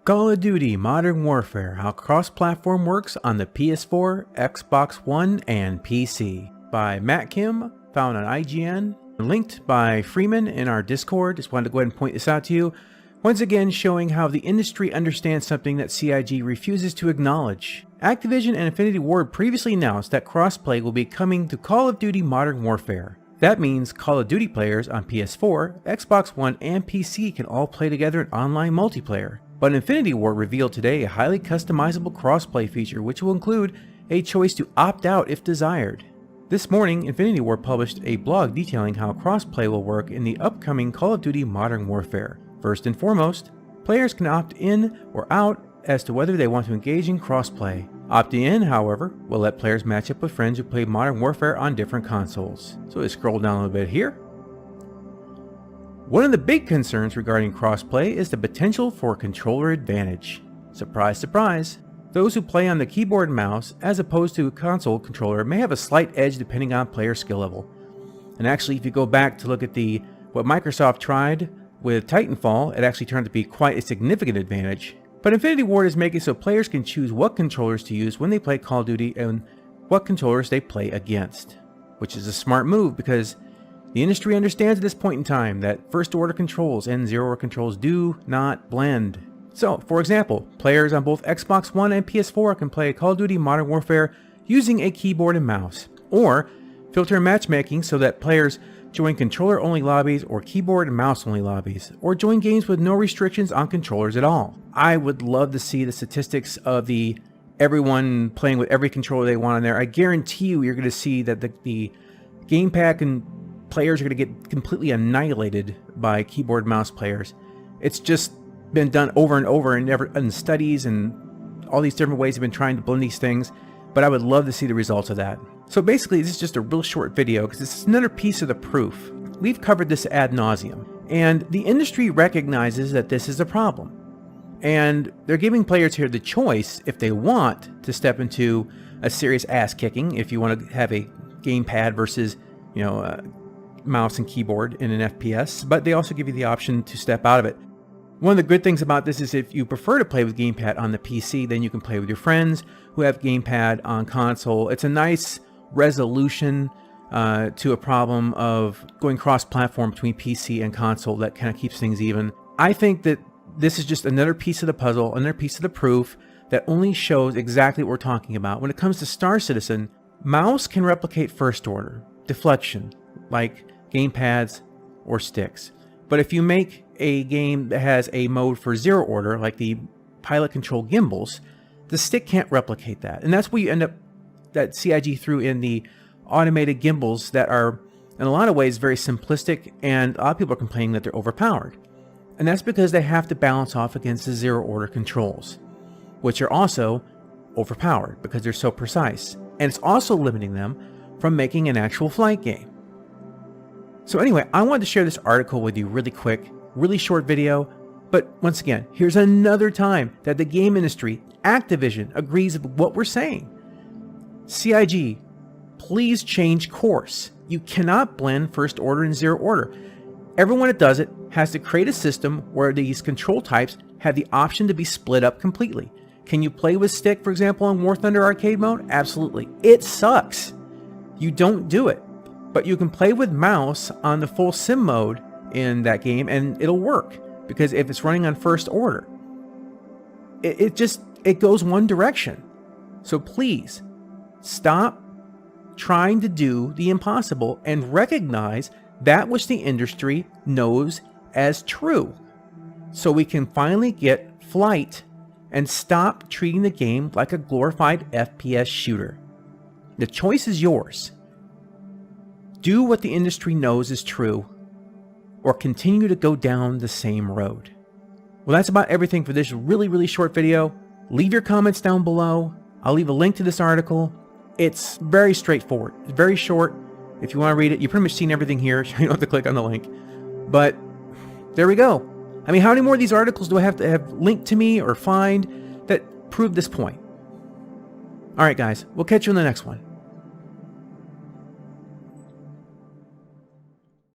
Call of Duty Modern Warfare, how cross-platform works on the PS4, Xbox One, and PC. By Matt Kim, found on IGN, linked by Freeman in our Discord. Just wanted to go ahead and point this out to you. Once again showing how the industry understands something that CIG refuses to acknowledge. Activision and Infinity Ward previously announced that crossplay will be coming to Call of Duty Modern Warfare. That means Call of Duty players on PS4, Xbox One, and PC can all play together in online multiplayer. But Infinity Ward revealed today a highly customizable crossplay feature which will include a choice to opt out if desired. This morning, Infinity Ward published a blog detailing how crossplay will work in the upcoming Call of Duty Modern Warfare. First and foremost, players can opt in or out as to whether they want to engage in crossplay. Opting in, however, will let players match up with friends who play Modern Warfare on different consoles. So let's scroll down a little bit here. One of the big concerns regarding crossplay is the potential for controller advantage. Surprise, surprise. Those who play on the keyboard and mouse as opposed to a console controller may have a slight edge depending on player skill level. And actually, if you go back to look at what Microsoft tried with Titanfall, it actually turned out to be quite a significant advantage. But Infinity Ward is making so players can choose what controllers to use when they play Call of Duty and what controllers they play against. Which is a smart move because the industry understands at this point in time that first order controls and zero order controls do not blend. So, for example, players on both Xbox One and PS4 can play Call of Duty Modern Warfare using a keyboard and mouse, or filter matchmaking so that players join controller-only lobbies or keyboard and mouse-only lobbies, or join games with no restrictions on controllers at all. I would love to see the statistics of everyone playing with every controller they want on there. I guarantee you're going to see that the gamepad and players are going to get completely annihilated by keyboard and mouse players. It's just been done over and over in studies and all these different ways have been trying to blend these things, but I would love to see the results of that. So basically, this is just a real short video because this is another piece of the proof. We've covered this ad nauseum, and the industry recognizes that this is a problem. And they're giving players here the choice, if they want, to step into a serious ass kicking, if you want to have a gamepad versus, mouse and keyboard in an FPS, but they also give you the option to step out of it. One of the good things about this is if you prefer to play with gamepad on the PC, then you can play with your friends who have gamepad on console. It's a nice resolution to a problem of going cross-platform between PC and console that kind of keeps things even. I think that this is just another piece of the puzzle, another piece of the proof that only shows exactly what we're talking about. When it comes to Star Citizen, mouse can replicate first order, deflection, like gamepads or sticks. But if you make a game that has a mode for zero order, like the pilot control gimbals, the stick can't replicate that. And that's where you end up, that CIG threw in the automated gimbals that are, in a lot of ways, very simplistic, and a lot of people are complaining that they're overpowered. And that's because they have to balance off against the zero order controls, which are also overpowered because they're so precise. And it's also limiting them from making an actual flight game. So anyway, I wanted to share this article with you really quick, really short video, but once again, here's another time that the game industry, Activision, agrees with what we're saying. CIG, please change course. You cannot blend first order and zero order. Everyone that does it has to create a system where these control types have the option to be split up completely. Can you play with stick, for example, on War Thunder arcade mode? Absolutely. It sucks. You don't do it. But you can play with mouse on the full sim mode in that game and it'll work, because if it's running on first order, it goes one direction. So please stop trying to do the impossible and recognize that which the industry knows as true, so we can finally get flight and stop treating the game like a glorified FPS shooter. The choice is yours. Do what the industry knows is true, or continue to go down the same road. Well, that's about everything for this really, really short video. Leave your comments down below. I'll leave a link to this article. It's very straightforward. It's very short. If you want to read it, you've pretty much seen everything here. You don't have to click on the link. But there we go. I mean, how many more of these articles do I have to have linked to me or find that prove this point? All right, guys. We'll catch you in the next one.